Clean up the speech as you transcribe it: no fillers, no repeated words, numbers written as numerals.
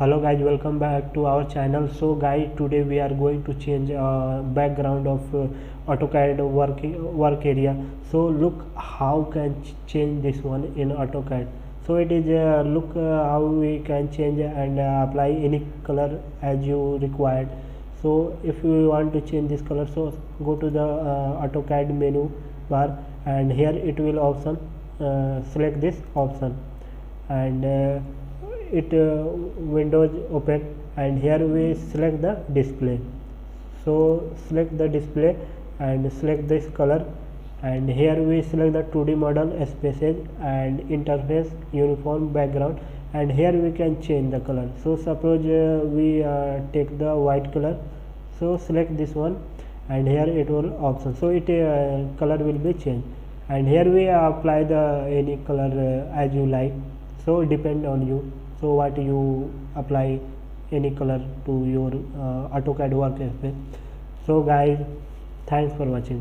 Hello guys, welcome back to our channel. So guys, today we are going to change background of AutoCAD work area. So look how can change this one in AutoCAD. So it is look how we can change and apply any color as you required. So if you want to change this color, so go to the AutoCAD menu bar, and here it will option select this option, and it windows open, and here we select the display. So select the display and select this color, and here we select the 2D model spaces and interface uniform background, and here we can change the color. So suppose we take the white color, so select this one, and here it will option, so it color will be changed, and here we apply the any color as you like. So depend on you, so what you apply any color to your AutoCAD workspace. So guys, thanks for watching.